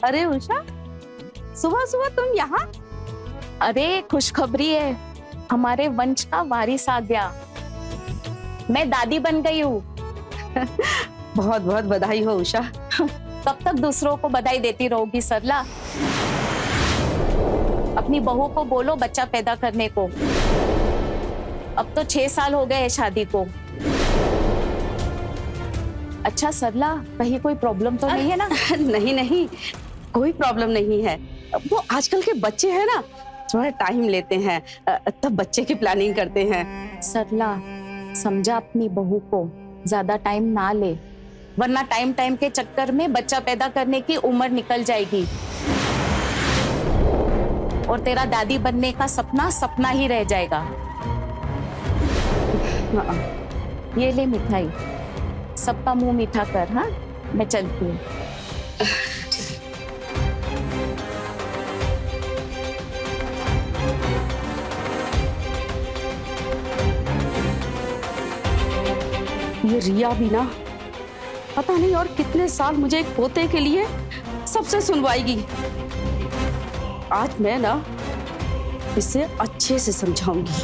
अरे उषा, सुबह सुबह तुम यहाँ? अरे खुशखबरी है, हमारे वंश का वारिस आ गया। मैं दादी बन गई हूँ। बहुत बहुत बधाई हो उषा। कब तक दूसरों को बधाई देती रहोगी सरला? अपनी बहू को बोलो बच्चा पैदा करने को। अब तो 6 साल हो गए हैं शादी को। अच्छा सरला, कहीं कोई प्रॉब्लम तो नहीं है ना? नहीं नहीं, कोई प्रॉब्लम नहीं है। वो आजकल के बच्चे हैं ना, थोड़ा टाइम लेते हैं, तब बच्चे की प्लानिंग करते हैं। सरला, समझा अपनी बहू को, ज्यादा टाइम ना ले, वरना टाइम टाइम के चक्कर में बच्चा पैदा करने की उम्र निकल जाएगी और तेरा दादी बनने का सपना सपना ही रह जाएगा। ये ले मिठाई, सबका मुंह मीठा कर। हाँ, मैं चलती हूँ। ये रिया भी ना, पता नहीं और कितने साल मुझे एक पोते के लिए सबसे सुनवाएगी। आज मैं ना इसे अच्छे से समझाऊंगी।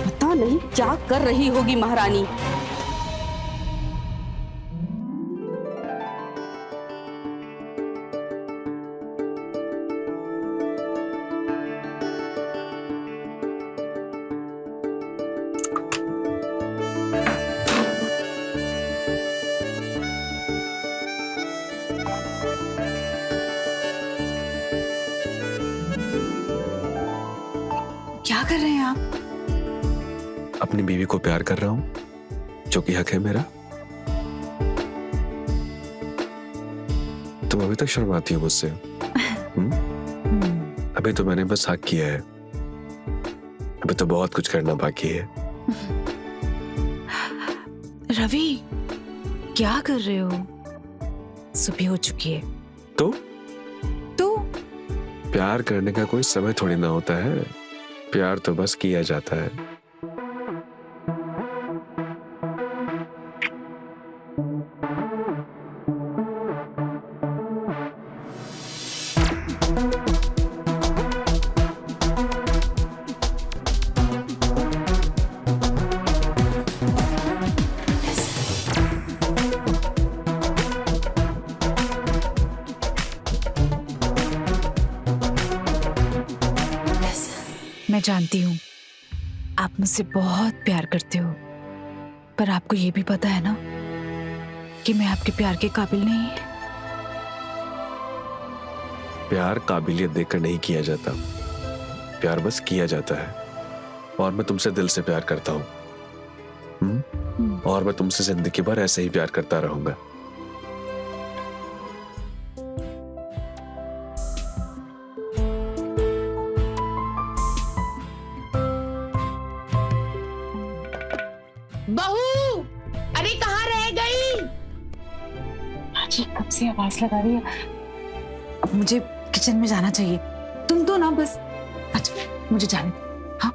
पता नहीं क्या कर रही होगी महारानी। क्या कर रहे हैं आप? अपनी बीवी को प्यार कर रहा हूं, जो कि हक है मेरा। तुम अभी तक शर्माती हो मुझसे? अभी तो मैंने बस हक किया है, अभी तो बहुत कुछ करना बाकी है। रवि, क्या कर रहे हो? सुबह हो चुकी है। तो प्यार करने का कोई समय थोड़ी ना होता है, प्यार तो बस किया जाता है। मैं जानती हूँ आप मुझसे बहुत प्यार करते हो, पर आपको ये भी पता है ना कि मैं आपके प्यार के काबिल नहीं। प्यार काबिलियत देखकर नहीं किया जाता, प्यार बस किया जाता है। और मैं तुमसे दिल से प्यार करता हूँ, और मैं तुमसे जिंदगी भर ऐसे ही प्यार करता रहूंगा। बहू, अरे कहाँ रह गई? जी कब से आवाज लगा रही है। अब मुझे किचन में जाना चाहिए। तुम तो ना बस, अच्छा मुझे जाने दो। हाँ,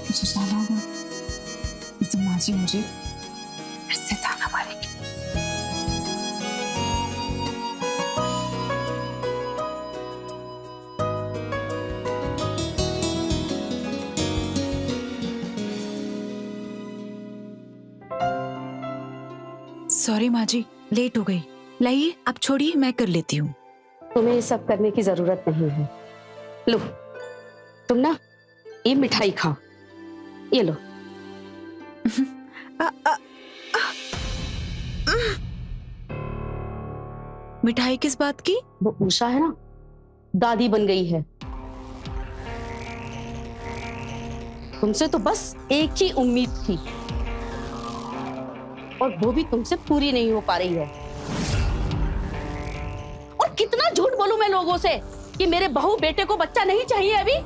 मुझे जाना होगा। तो माँ जी मुझे फिर से ताना मारेगी। सॉरी माँ जी, लेट हो गई। लाइए आप छोड़िए, मैं कर लेती हूँ। तुम्हें ये सब करने की जरूरत नहीं है। लो, तुम ना ये मिठाई खाओ, ये लो। मिठाई किस बात की? वो उषा है ना, दादी बन गई है। तुमसे तो बस एक ही उम्मीद थी और वो भी तुमसे पूरी नहीं हो पा रही है। और कितना झूठ बोलूं मैं लोगों से, कि मेरे बहू बेटे को बच्चा नहीं चाहिए अभी?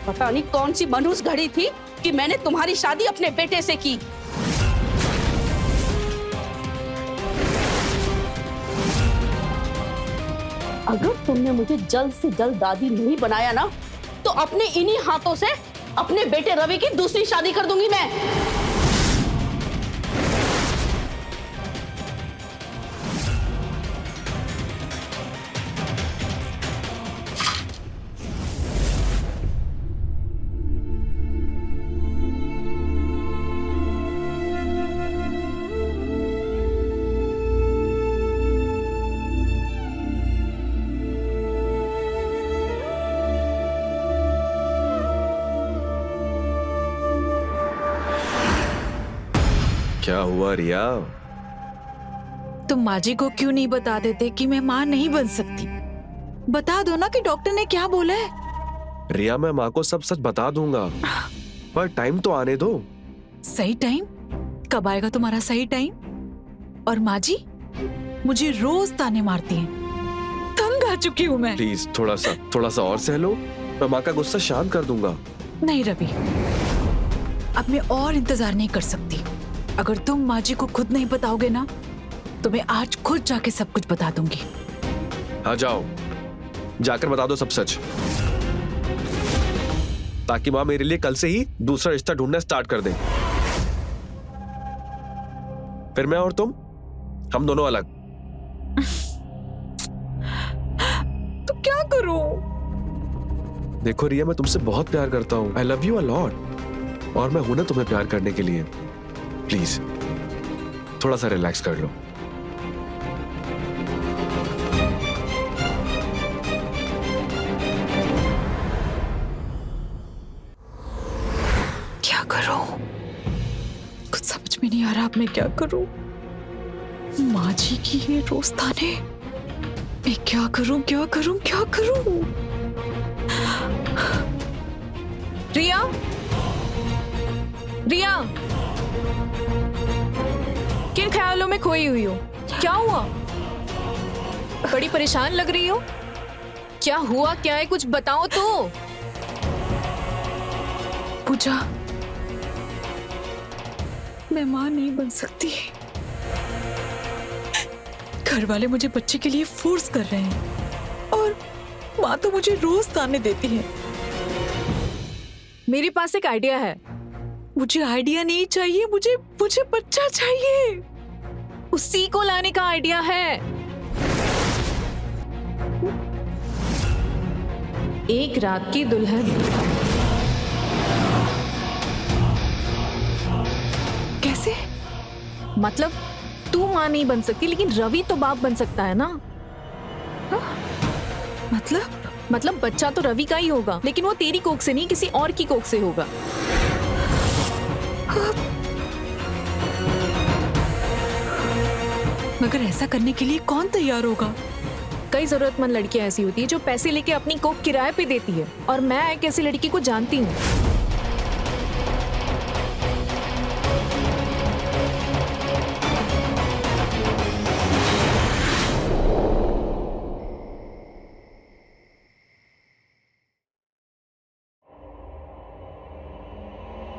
पता नहीं कौन सी मनहूस घड़ी थी कि मैंने तुम्हारी शादी अपने बेटे से की। अगर तुमने मुझे जल्द से जल्द दादी नहीं बनाया ना, तो अपने इन्हीं हाथों से अपने बेटे रवि की दूसरी शादी कर दूंगी मैं। क्या हुआ रिया? तुम माँ जी को क्यों नहीं बता देते कि मैं माँ नहीं बन सकती? बता दो ना कि डॉक्टर ने क्या बोला है। रिया, मैं माँ को सब सच बता दूंगा, पर टाइम तो आने दो। सही टाइम? कब आएगा तुम्हारा सही टाइम? और माँ जी मुझे रोज ताने मारती हैं। तंग आ चुकी हूँ मैं। प्लीज थोड़ा सा और सह लो, मैं माँ का गुस्सा शांत कर दूंगा। नहीं रवि, अब मैं और इंतजार नहीं कर सकती। अगर तुम माँ जी को खुद नहीं बताओगे ना, तो मैं आज खुद जाके सब कुछ बता दूंगी। हाँ जाओ, जाकर बता दो सब सच, ताकि माँ मेरे लिए कल से ही दूसरा रिश्ता ढूंढना स्टार्ट कर दे। फिर मैं और तुम, हम दोनों अलग। तो क्या करूं? देखो रिया, मैं तुमसे बहुत प्यार करता हूँ। I love you a lot, और मैं हूं ना तुम्हें प्यार करने के लिए। प्लीज थोड़ा सा रिलैक्स कर लो। क्या करूं? कुछ समझ में नहीं आ रहा अब मैं क्या करूं। माँ जी की ये रोज ताने, मैं क्या करूं क्या करूं क्या करूं? रिया, रिया, किन ख्यालों में खोई हुई हो? क्या हुआ? बड़ी परेशान लग रही हो। क्या हुआ क्या है, कुछ बताओ तो। पूजा, मैं मां नहीं बन सकती। घर वाले मुझे बच्चे के लिए फोर्स कर रहे हैं और मां तो मुझे रोज ताने देती है। मेरे पास एक आइडिया है। मुझे आइडिया नहीं चाहिए, मुझे बच्चा चाहिए। उसी को लाने का आइडिया है। एक रात की दुल्हन। कैसे? मतलब तू मां नहीं बन सकती, लेकिन रवि तो बाप बन सकता है ना? हा? मतलब बच्चा तो रवि का ही होगा, लेकिन वो तेरी कोख से नहीं, किसी और की कोख से होगा। मगर ऐसा करने के लिए कौन तैयार होगा? कई जरूरतमंद लड़कियां ऐसी होती है जो पैसे लेके अपनी कोख किराए पे देती है, और मैं एक ऐसी लड़की को जानती हूँ।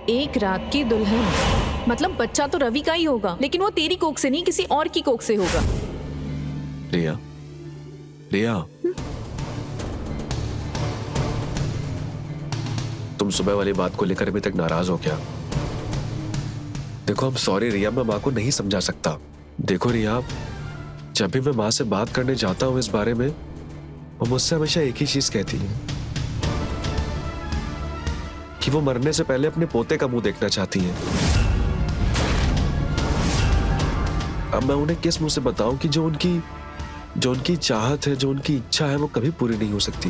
एक रात की दुल्हन। मतलब बच्चा तो रवि का ही होगा, लेकिन वो तेरी कोख से नहीं, किसी और की कोख से होगा। रिया, रिया, तुम सुबह वाली बात को लेकर अभी तक नाराज हो क्या? देखो, I'm सॉरी रिया, मैं माँ को नहीं समझा सकता। देखो रिया, जब भी मैं माँ से बात करने जाता हूँ इस बारे में, वो मुझसे हमेशा एक ही चीज कहती है कि वो मरने से पहले अपने पोते का मुंह देखना चाहती है। अब मैं उन्हें किस मुंह से बताऊं कि जो उनकी चाहत है, जो उनकी इच्छा है, वो कभी पूरी नहीं हो सकती।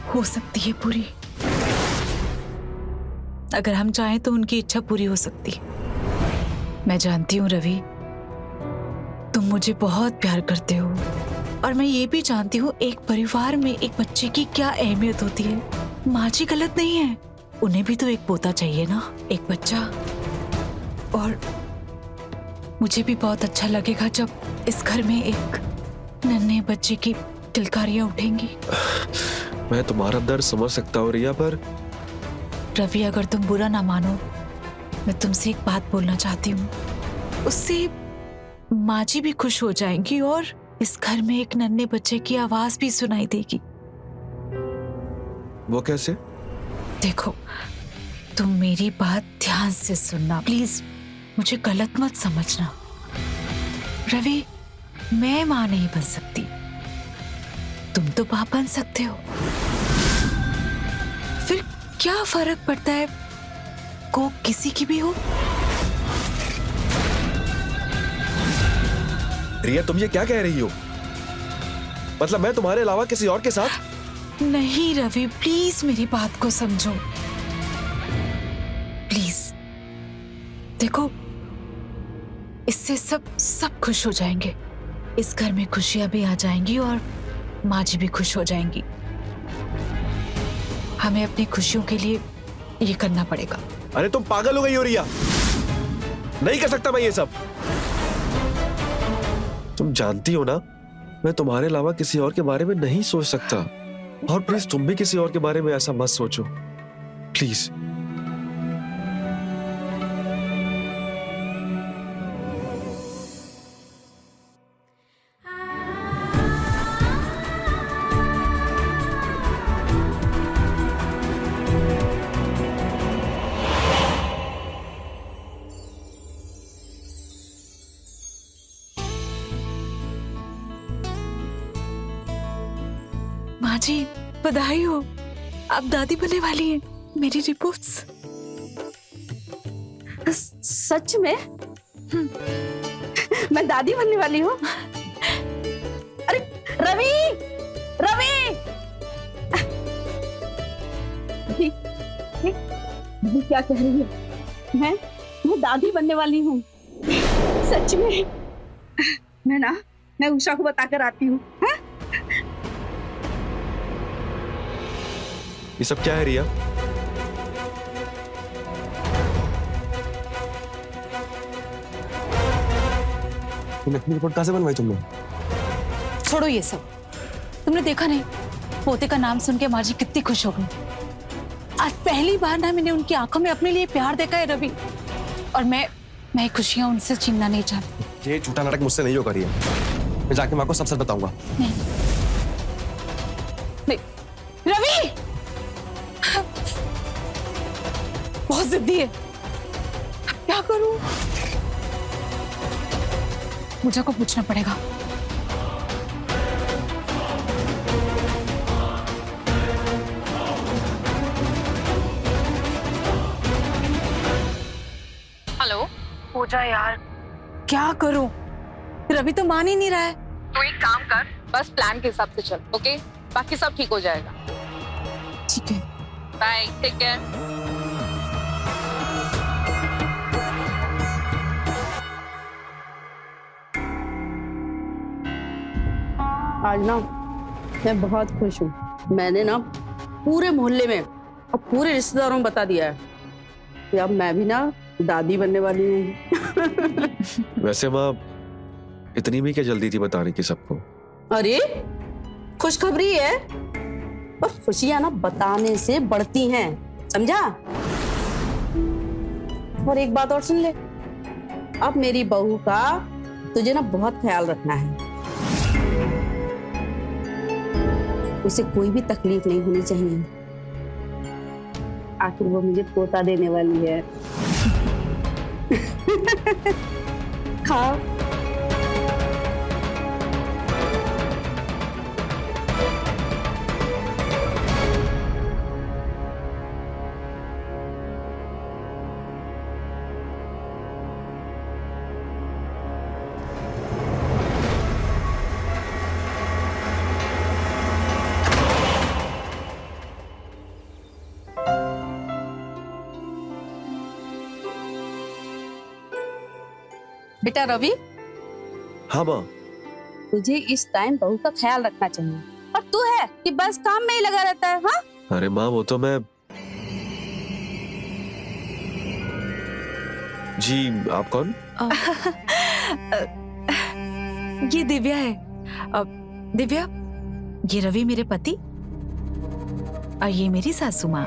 हो सकती है पूरी। अगर हम चाहें तो उनकी इच्छा पूरी हो सकती। मैं जानती हूँ रवि, तुम मुझे बहुत प्यार करते हो, और मैं ये भी जानती हूँ एक परिवार में एक बच्चे की क्या अहमियत होती है। माँ जी गलत नहीं है, उन्हें भी तो एक पोता चाहिए ना, एक बच्चा। मुझे भी बहुत अच्छा लगेगा जब इस घर में एक नन्हे बच्चे की किलकारियां उठेंगी। मैं तुम्हारा दर्द समझ सकता हूँ रिया, पर रवि, अगर तुम बुरा ना मानो, मैं तुमसे एक बात बोलना चाहती हूँ। उससे माँ जी भी खुश हो जाएंगी और इस घर में एक नन्हे बच्चे की आवाज भी सुनाई देगी। वो कैसे? देखो, तुम मेरी बात ध्यान से सुनना प्लीज, मुझे गलत मत समझना। रवि, मैं माँ नहीं बन सकती, तुम तो बाप बन सकते हो। फिर क्या फर्क पड़ता है को किसी की भी हो। रिया, तुम ये क्या कह रही हो? मतलब मैं तुम्हारे अलावा किसी और के साथ? नहीं रवि, प्लीज मेरी बात को समझो प्लीज। देखो, इससे सब खुश हो जाएंगे। इस घर में खुशियां भी आ जाएंगी और माँ जी भी खुश हो जाएंगी। हमें अपनी खुशियों के लिए ये करना पड़ेगा। अरे तुम पागल हो गई हो रिया, नहीं कर सकता मैं ये सब। तुम जानती हो ना, मैं तुम्हारे अलावा किसी और के बारे में नहीं सोच सकता। और प्लीज तुम भी किसी और के बारे में ऐसा मत सोचो, प्लीज। माँ जी, बधाई हो, आप दादी बनने वाली हैं। मेरी रिपोर्ट्स। सच में? मैं दादी बनने वाली हूँ? अरे रवि, रवि! ये क्या कह रही है? मैं दादी बनने वाली हूँ, सच में। मैं उषा को बताकर आती हूँ। ये सब क्या है रिया? नकली रिपोर्ट कहाँ से बनवाई तुमने? छोड़ो ये सब। तुमने देखा नहीं, पोते का नाम सुन के माँ जी कितनी खुश हो गई। आज पहली बार ना मैंने उनकी आंखों में अपने लिए प्यार देखा है रवि। और मैं खुशियां उनसे छीनना नहीं चाहती। ये झूठा नाटक मुझसे नहीं होगा रिया। मैं जाके माँ को सब सच बताऊंगा। नहीं रवि, बहुत जिद्दी है। क्या करूं? मुझे को पूछना पड़ेगा। हेलो पूजा यार, क्या करूं? रवि तो मान ही नहीं रहा है। तो एक काम कर, बस प्लान के हिसाब से चल, ओके? बाकी सब ठीक हो जाएगा। ठीक है, बाय, टेक केयर। आज ना मैं बहुत खुश हूँ। मैंने ना पूरे मोहल्ले में और पूरे रिश्तेदारों में बता दिया है कि अब मैं भी ना दादी बनने वाली हूँ। वैसे माँ, इतनी भी क्या जल्दी थी बताने की सबको? अरे खुशखबरी है, और खुशियां ना बताने से बढ़ती हैं, समझा? और एक बात और सुन ले, अब मेरी बहू का तुझे ना बहुत ख्याल रखना है। उसे कोई भी तकलीफ नहीं होनी चाहिए। आखिर वो मुझे पोता देने वाली है। खाओ। बेटा रवि, हाँ माँ। तुझे इस टाइम बहू का ख्याल रखना चाहिए, और तू है कि बस काम में ही लगा रहता है। हाँ? अरे माँ, वो तो मैं। जी, आप कौन? ये दिव्या है। दिव्या, ये रवि मेरे पति और ये मेरी सासू माँ।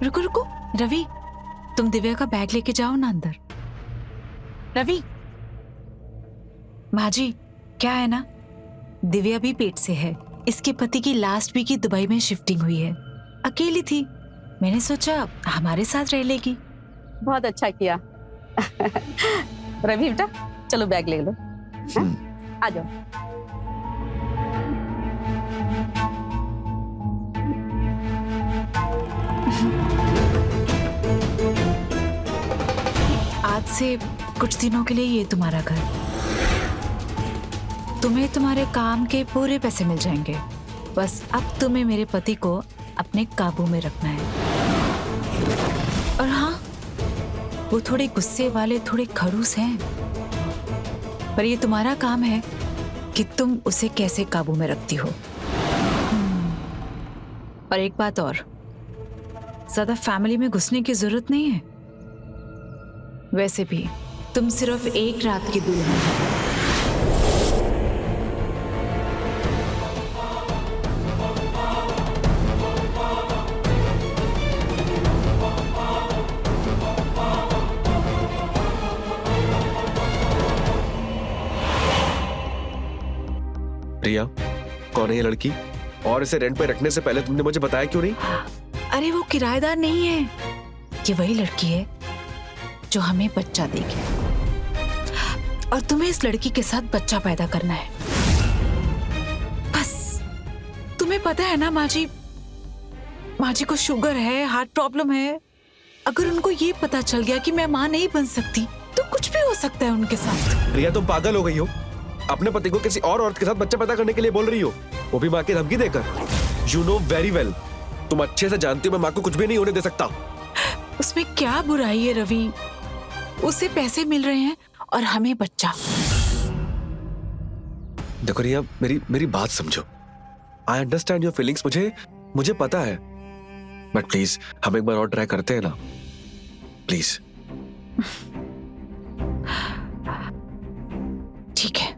रुको रुको, रवि तुम दिव्या का बैग लेके जाओ ना अंदर। रवि, माँ जी क्या है ना, दिव्या भी पेट से है। इसके पति की लास्ट वीक की दुबई में शिफ्टिंग हुई है। अकेली थी, मैंने सोचा हमारे साथ रह लेगी। बहुत अच्छा किया। रवि बेटा चलो बैग ले लो, आ जाओ। आज से कुछ दिनों के लिए ये तुम्हारा घर। तुम्हें तुम्हारे काम के पूरे पैसे मिल जाएंगे। बस अब तुम्हें मेरे पति को अपने काबू में रखना है। और हाँ, वो थोड़े गुस्से वाले, थोड़े खड़ूस हैं, पर ये तुम्हारा काम है कि तुम उसे कैसे काबू में रखती हो। और एक बात और, ज्यादा फैमिली में घुसने की जरूरत नहीं है। वैसे भी तुम सिर्फ एक रात की दुल्हन हो। प्रिया, कौन है ये लड़की? और इसे रेंट पे रखने से पहले तुमने मुझे बताया क्यों नहीं? अरे वो किराएदार नहीं है, ये वही लड़की है जो हमें बच्चा देगी। और तुम्हें इस लड़की के साथ बच्चा पैदा करना है। बस तुम्हें पता है ना, माँ जी को शुगर है, हार्ट प्रॉब्लम है। अगर उनको ये पता चल गया कि मैं माँ नहीं बन सकती तो कुछ भी हो सकता है उनके साथ। प्रिया तुम पागल हो गई हो। अपने पति को किसी और औरत के साथ बच्चा पैदा करने के लिए बोल रही हो, वो भी माँ की धमकी देकर। यू नो वेरी वेल, तुम अच्छे से जानती हो मैं माँ को कुछ भी नहीं होने दे सकता। उसमें क्या बुराई है रवि? उसे पैसे मिल रहे हैं और हमें बच्चा। देखो रिया, मेरी बात समझो। आई अंडरस्टैंड योर फीलिंग्स, मुझे पता है, बट प्लीज हम एक बार और ट्राई करते हैं ना, प्लीज। ठीक है,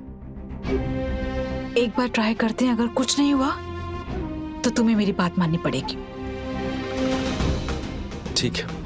एक बार ट्राई करते हैं। अगर कुछ नहीं हुआ तो तुम्हें मेरी बात माननी पड़ेगी। ठीक है।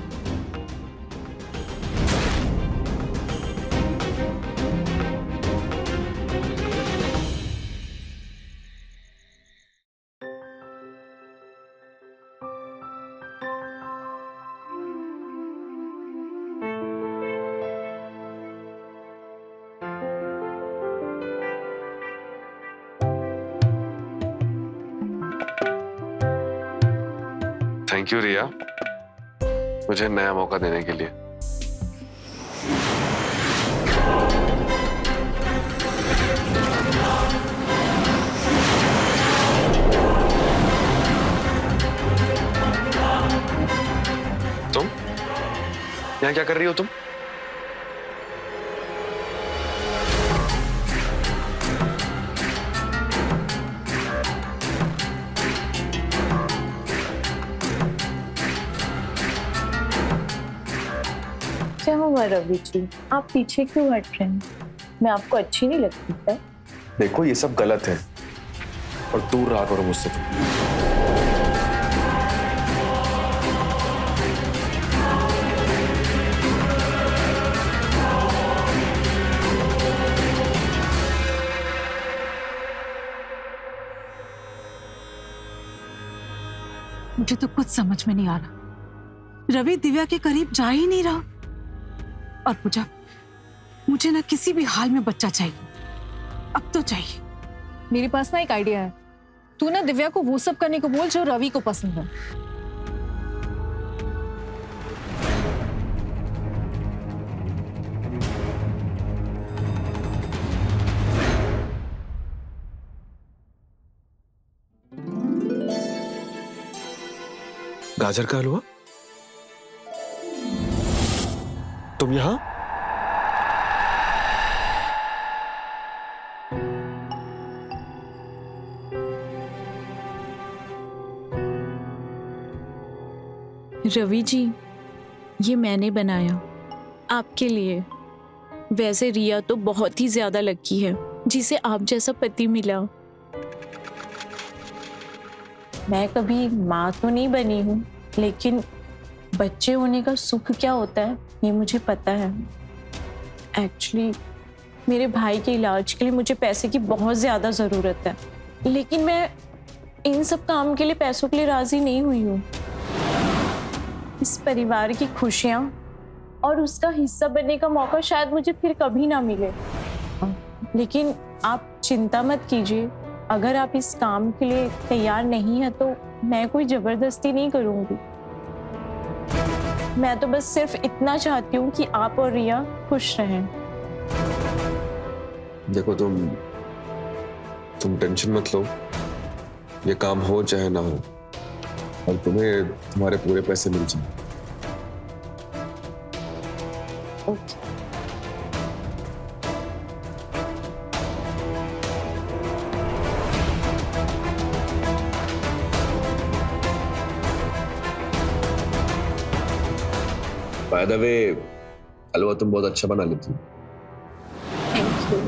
थैंक यू रिया, मुझे नया मौका देने के लिए। तुम यहाँ क्या कर रही हो तुम? क्या हुआ रवि जी, आप पीछे क्यों हट रहे हैं? मैं आपको अच्छी नहीं लगती क्या? देखो ये सब गलत है और दूर रहा करो मुझसे तुम। मुझे तो कुछ समझ में नहीं आ रहा। रवि दिव्या के करीब जा ही नहीं रहा। और पूजा, मुझे ना किसी भी हाल में बच्चा चाहिए, अब तो चाहिए। मेरे पास ना एक आइडिया है। तू ना दिव्या को वो सब करने को बोल जो रवि को पसंद है। गाजर का हलवा? तुम यहाँ? रवि जी, ये मैंने बनाया आपके लिए। वैसे रिया तो बहुत ही ज्यादा लकी है जिसे आप जैसा पति मिला। मैं कभी माँ तो नहीं बनी हूँ, लेकिन बच्चे होने का सुख क्या होता है ये मुझे पता है। एक्चुअली मेरे भाई के इलाज के लिए मुझे पैसे की बहुत ज्यादा जरूरत है, लेकिन मैं इन सब काम के लिए पैसों के लिए राजी नहीं हुई हूँ। इस परिवार की खुशियाँ और उसका हिस्सा बनने का मौका शायद मुझे फिर कभी ना मिले। लेकिन आप चिंता मत कीजिए, अगर आप इस काम के लिए तैयार नहीं है तो मैं कोई जबरदस्ती नहीं करूंगी। मैं तो बस सिर्फ इतना चाहती हूँ कि आप और रिया खुश रहें। देखो तुम टेंशन मत लो, ये काम हो चाहे ना हो, और तुम्हें तुम्हारे पूरे पैसे मिल जाए। ओके। बाय द वे, हलवा तुम बहुत अच्छा बना लेती हो। Thank you.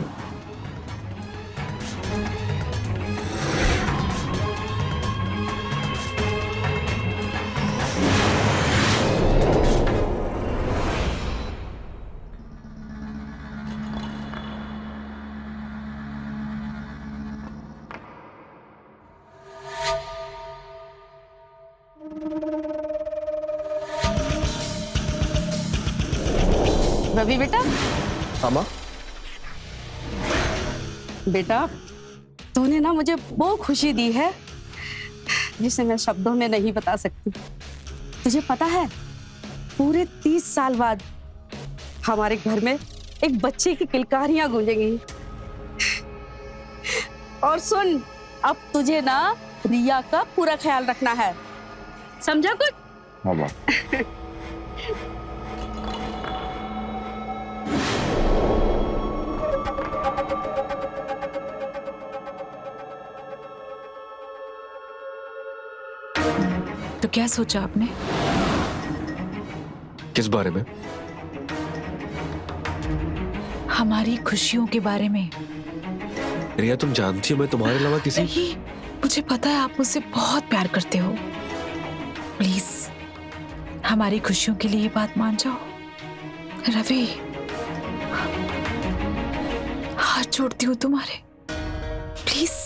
रवि बेटा, हाँ माँ। बेटा तूने ना मुझे वो खुशी दी है जिसे मैं शब्दों में नहीं बता सकती। तुझे पता है, पूरे 30 साल बाद हमारे घर में एक बच्चे की किलकारियां गूंजेंगी। और सुन, अब तुझे ना रिया का पूरा ख्याल रखना है, समझा कुछ? हाँ माँ। तो क्या सोचा आपने? किस बारे में? हमारी खुशियों के बारे में। रिया, तुम जानती हो मैं तुम्हारे अलावा किसी नहीं, मुझे पता है आप मुझसे बहुत प्यार करते हो। प्लीज हमारी खुशियों के लिए ये बात मान जाओ। रवि, हाथ जोड़ती हूँ तुम्हारे, प्लीज।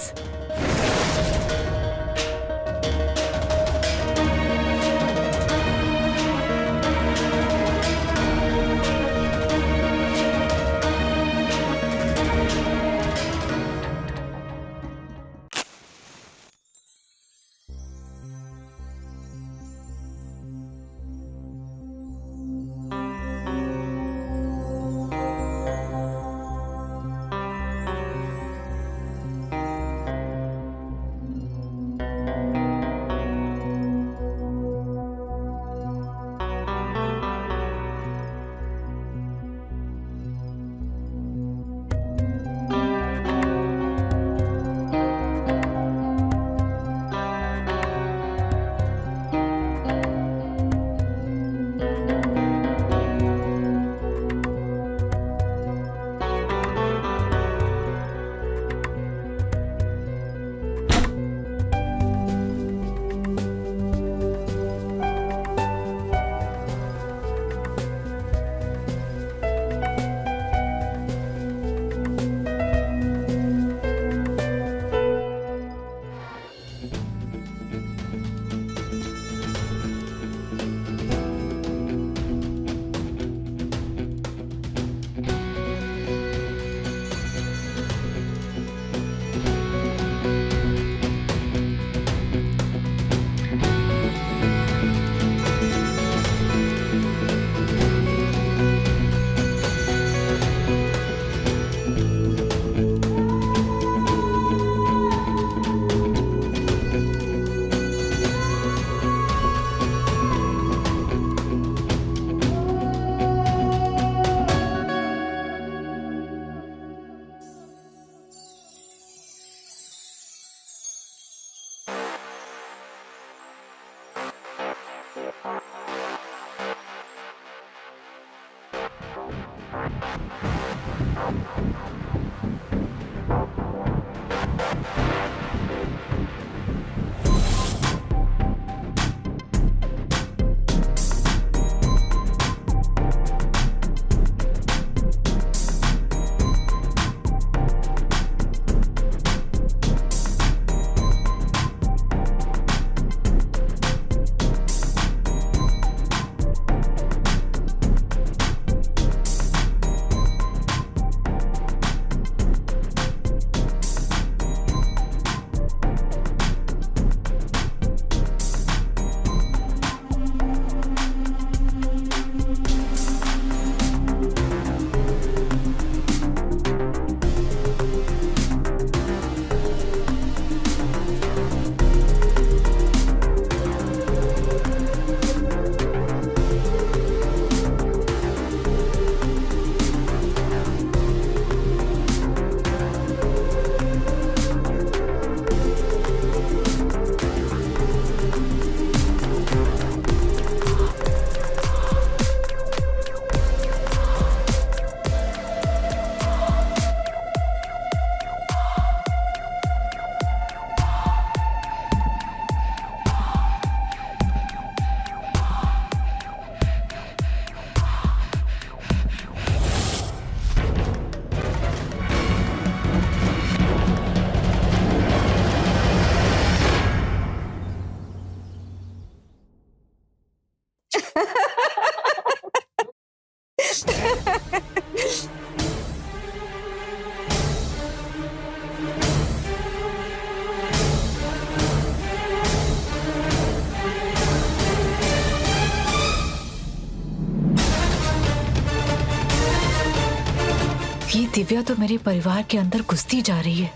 दिव्या तो मेरे परिवार के अंदर घुसती जा रही है।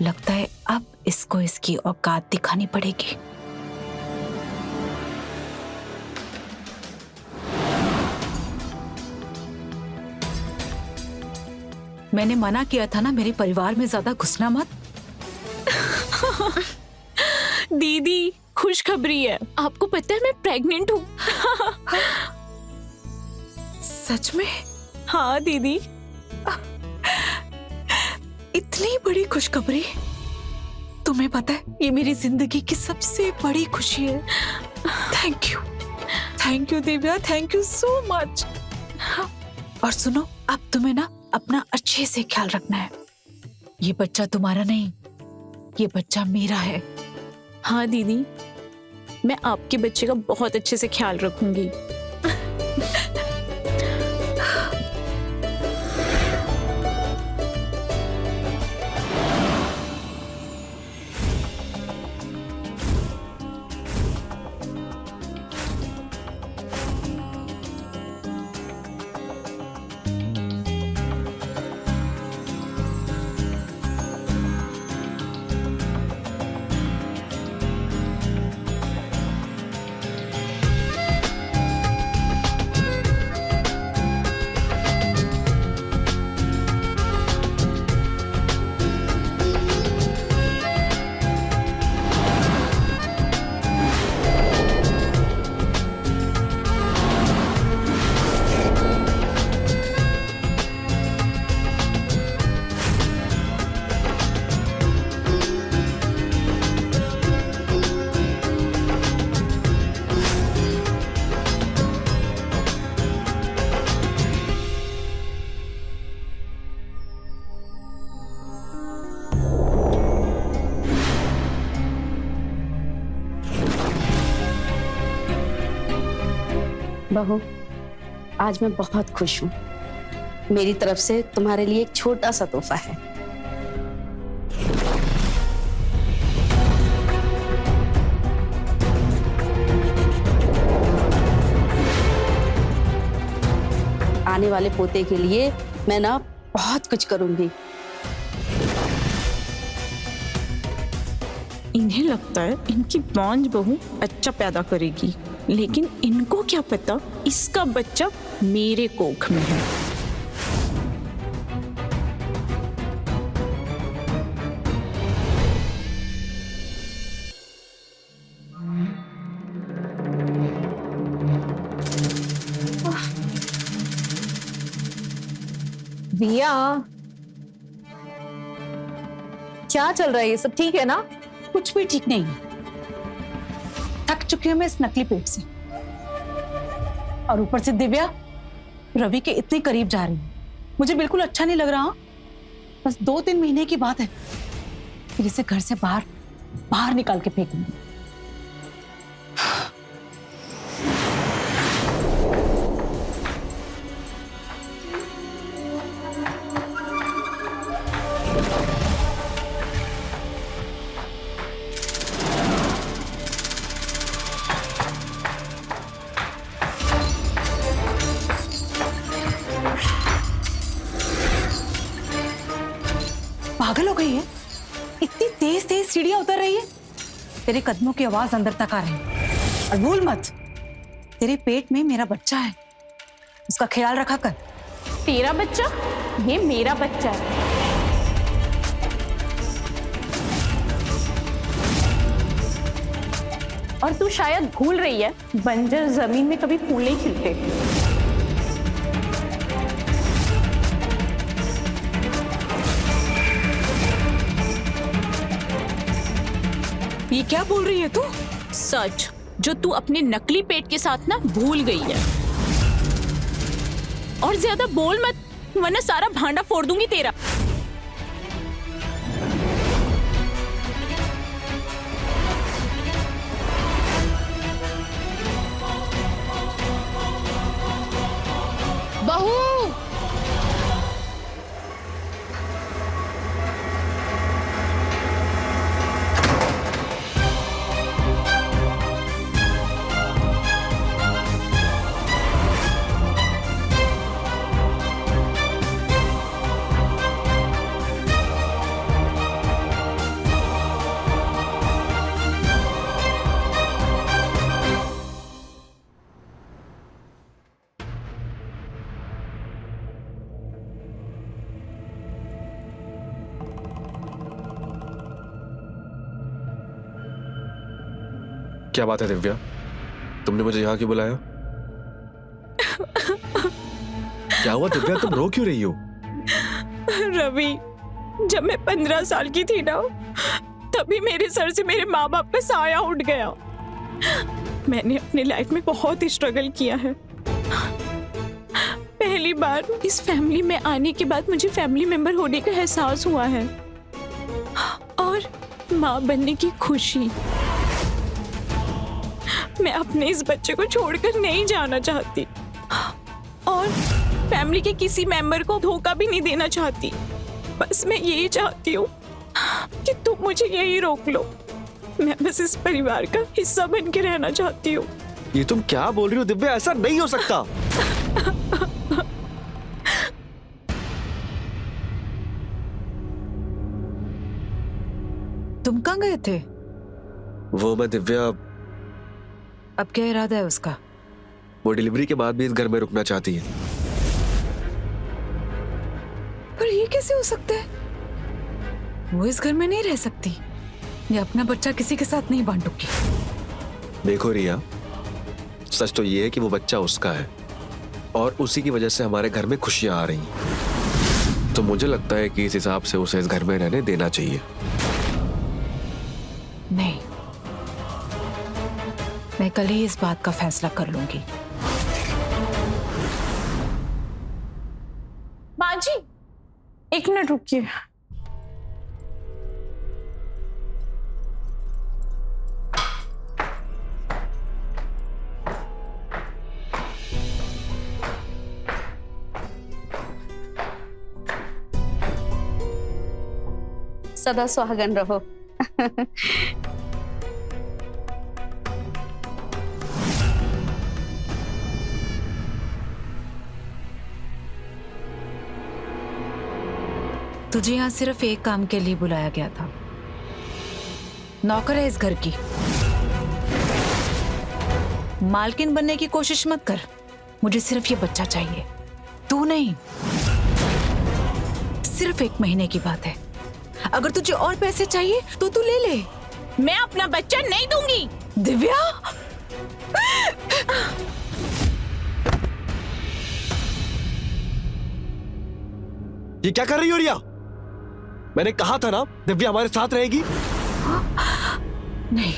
लगता है अब इसको इसकी औकात दिखानी पड़ेगी। मैंने मना किया था ना मेरे परिवार में ज्यादा घुसना मत। दीदी खुशखबरी है, आपको पता है मैं प्रेग्नेंट हूँ। सच में? हाँ दीदी। इतनी बड़ी खुशखबरी? तुम्हें पता है ये मेरी जिंदगी की सबसे बड़ी खुशी है। Thank you Divya, thank you so much. और सुनो, अब तुम्हें ना अपना अच्छे से ख्याल रखना है। ये बच्चा तुम्हारा नहीं, ये बच्चा मेरा है। हाँ दीदी, मैं आपके बच्चे का बहुत अच्छे से ख्याल रखूंगी। बहू, आज मैं बहुत खुश हूँ। मेरी तरफ से तुम्हारे लिए एक छोटा सा तोहफा है। आने वाले पोते के लिए मैं ना बहुत कुछ करूंगी। इन्हें लगता है इनकी बांझ बहू अच्छा पैदा करेगी, लेकिन इनको क्या पता इसका बच्चा मेरे कोख में है। दिया, क्या चल रहा है? ये सब ठीक है ना? कुछ भी ठीक नहीं है। थक चुकी हूँ मैं इस नकली पेट से, और ऊपर से दिव्या रवि के इतने करीब जा रही है। मुझे बिल्कुल अच्छा नहीं लग रहा। बस 2-3 महीने की बात है, फिर इसे घर से बाहर निकाल के फेंकूंगी। पागल हो गई है? इतनी तेज तेज सीढ़ियां उतर रही है। तेरे कदमों की आवाज अंदर तक आ रही है। और भूल मत, तेरे पेट में मेरा बच्चा है, उसका ख्याल रखा कर। तेरा बच्चा? ये मेरा बच्चा है। और तू शायद भूल रही है, बंजर जमीन में कभी फूल नहीं खिलते। ये क्या बोल रही है तू? सच, जो तू अपने नकली पेट के साथ ना भूल गई है। और ज्यादा बोल मत, वरना सारा भांडा फोड़ दूंगी तेरा। बहू, क्या बात है दिव्या, तुमने मुझे यहाँ क्यों बुलाया? क्या हुआ दिव्या, तुम रो क्यों रही हो? रवि, जब मैं 15 साल की थी ना, तभी मेरे सर से मेरे माँ बाप का साया उठ गया। मैंने अपनी लाइफ में बहुत स्ट्रगल किया है। पहली बार इस फैमिली में आने के बाद मुझे फैमिली मेंबर होने का एहसास हुआ है और माँ बनने की खुशी। मैं अपने इस बच्चे को छोड़कर नहीं जाना चाहती और फैमिली के किसी मेंबर को धोखा भी नहीं देना चाहती। बस मैं यही चाहती हूँ कि तुम मुझे यही रोक लो। मैं बस इस परिवार का हिस्सा बन के रहना चाहती हूँ। ये तुम क्या बोल रही हो दिव्या, ऐसा नहीं हो सकता। तुम कहाँ गए थे? वो मैं दिव्या, अब क्या इरादा है उसका? वो डिलीवरी के बाद भी इस घर में रुकना चाहती है। पर ये कैसे हो सकता है? वो इस घर में नहीं रह सकती। ये अपना बच्चा किसी के साथ नहीं बांटूंगी। देखो रिया, सच तो ये है कि वो बच्चा उसका है और उसी की वजह से हमारे घर में खुशियां आ रही हैं। तो मुझे लगता है कि इस हिसाब से उसे इस घर में रहने देना चाहिए। नहीं, मैं कल ही इस बात का फैसला कर लूंगी। माँ जी, 1 मिनट रुकिए। सदा सुहागन रहो। तुझे यहाँ सिर्फ एक काम के लिए बुलाया गया था। नौकर है इस घर की। मालकिन बनने की कोशिश मत कर। मुझे सिर्फ ये बच्चा चाहिए, तू नहीं। सिर्फ 1 महीने की बात है। अगर तुझे और पैसे चाहिए तो तू ले ले। मैं अपना बच्चा नहीं दूंगी। दिव्या, ये क्या कर रही हो रिया? मैंने कहा था ना दिव्या हमारे साथ रहेगी। नहीं,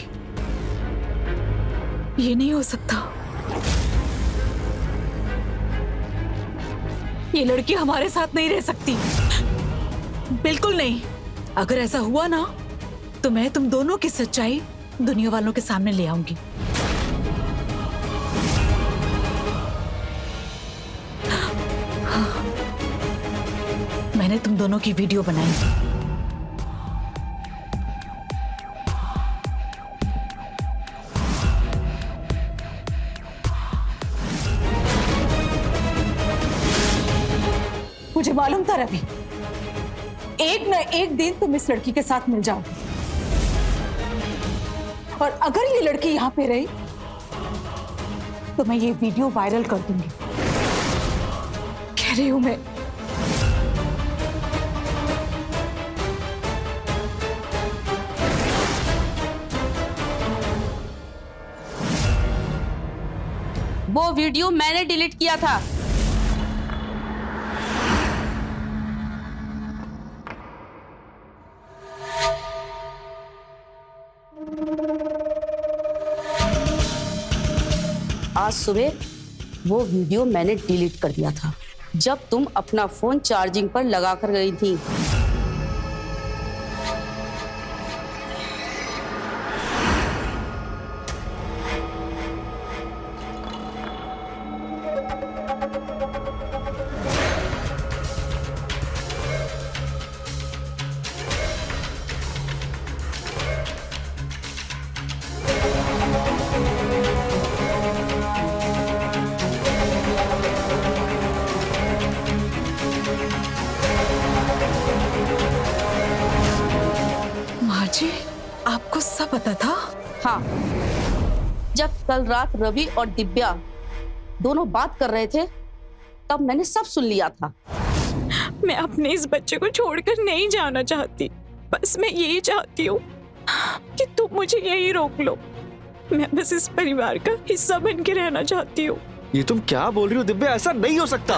ये नहीं हो सकता। ये लड़की हमारे साथ नहीं रह सकती, बिल्कुल नहीं। अगर ऐसा हुआ ना तो मैं तुम दोनों की सच्चाई दुनिया वालों के सामने ले आऊंगी। मैंने तुम दोनों की वीडियो बनाई। मुझे मालूम था रवि, एक न एक दिन तुम इस लड़की के साथ मिल जाओगे और अगर ये लड़की यहां पे रही तो मैं ये वीडियो वायरल कर दूंगी। कह रही हूं मैं। वो वीडियो मैंने डिलीट किया था। आज सुबह वो वीडियो मैंने डिलीट कर दिया था जब तुम अपना फोन चार्जिंग पर लगा कर गई थी। जी, आपको सब पता था? हाँ, जब कल रात रवि और दिव्या दोनों बात कर रहे थे तब मैंने सब सुन लिया था। मैं अपने इस बच्चे को छोड़कर नहीं जाना चाहती। बस मैं यही चाहती हूँ कि तुम मुझे यही रोक लो। मैं बस इस परिवार का हिस्सा बन के रहना चाहती हूँ। ये तुम क्या बोल रही हो दिव्या? ऐसा नहीं हो सकता।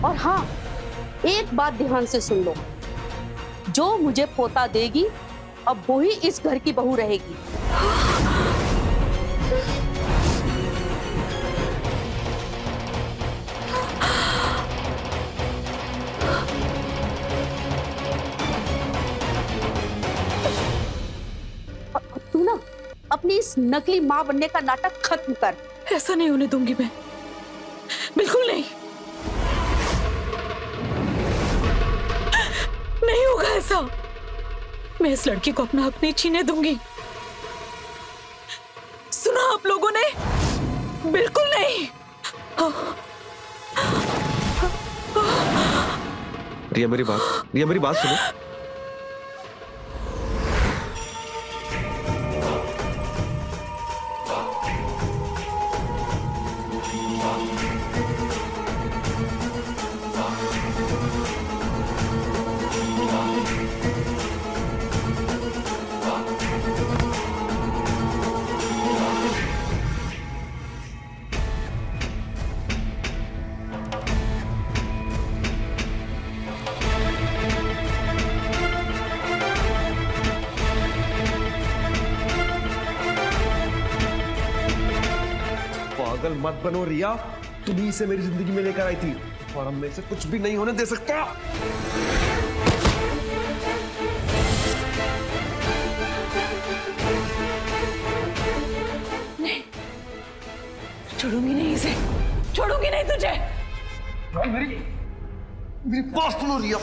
और हाँ, एक बात ध्यान से सुन लो, जो मुझे पोता देगी अब वो ही इस घर की बहू रहेगी। और तू ना अपनी इस नकली माँ बनने का नाटक खत्म कर। ऐसा नहीं होने दूंगी मैं, बिल्कुल नहीं। नहीं होगा ऐसा। मैं इस लड़की को अपना हक नहीं छीने दूंगी। सुना आप लोगों ने? बिल्कुल नहीं। रिया मेरी बात सुनो। पागल मत बनो रिया, तुम ही इसे मेरी जिंदगी में लेकर आई थी और अब मैं इसे कुछ भी नहीं होने दे सकता। नहीं, छोड़ूंगी नहीं इसे, छोड़ूंगी नहीं तुझे। मेरी बात सुनो रिया।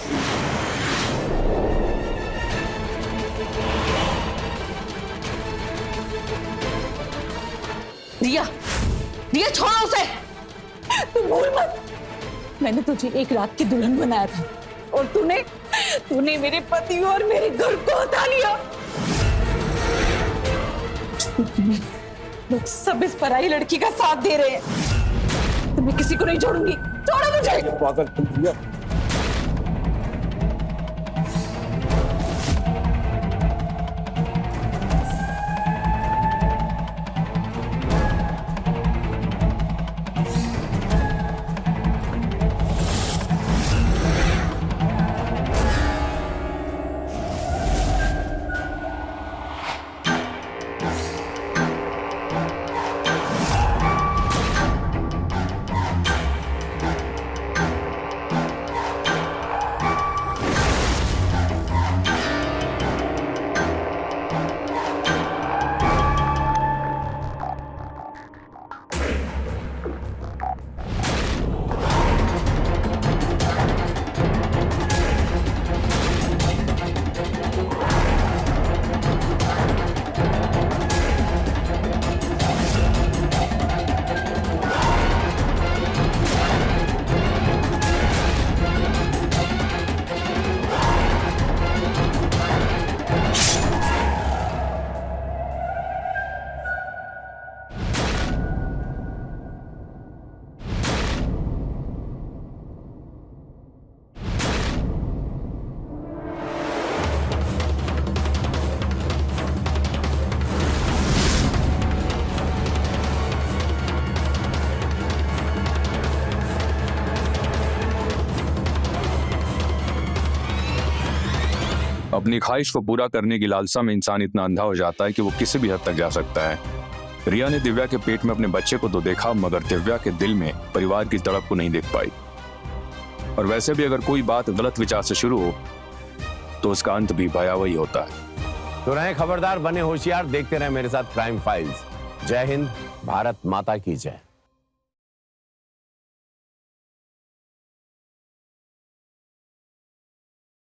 रिया छोड़ो उसे। तू भूल मत, मैंने तुझे एक रात की दुल्हन बनाया था और तूने मेरे पति और मेरे घर को हटा लिया। लोग सब इस पराई लड़की का साथ दे रहे हैं, तो मैं किसी को नहीं छोड़ूंगी। छोड़ो मुझे। पागल तुम रिया। अपनी ख्वाहिश को पूरा करने की लालसा में इंसान इतना अंधा हो जाता है कि वो किसी भी हद तक जा सकता है। रिया ने दिव्या के पेट में अपने बच्चे को तो देखा, मगर दिव्या के दिल में परिवार की तड़प को नहीं देख पाई। और वैसे भी अगर कोई बात गलत विचार से शुरू हो तो उसका अंत भी भयावह ही होता है। तो रहें खबरदार, बने होशियार, देखते रहें मेरे साथ क्राइम फाइल्स। जय हिंद, भारत माता की जय।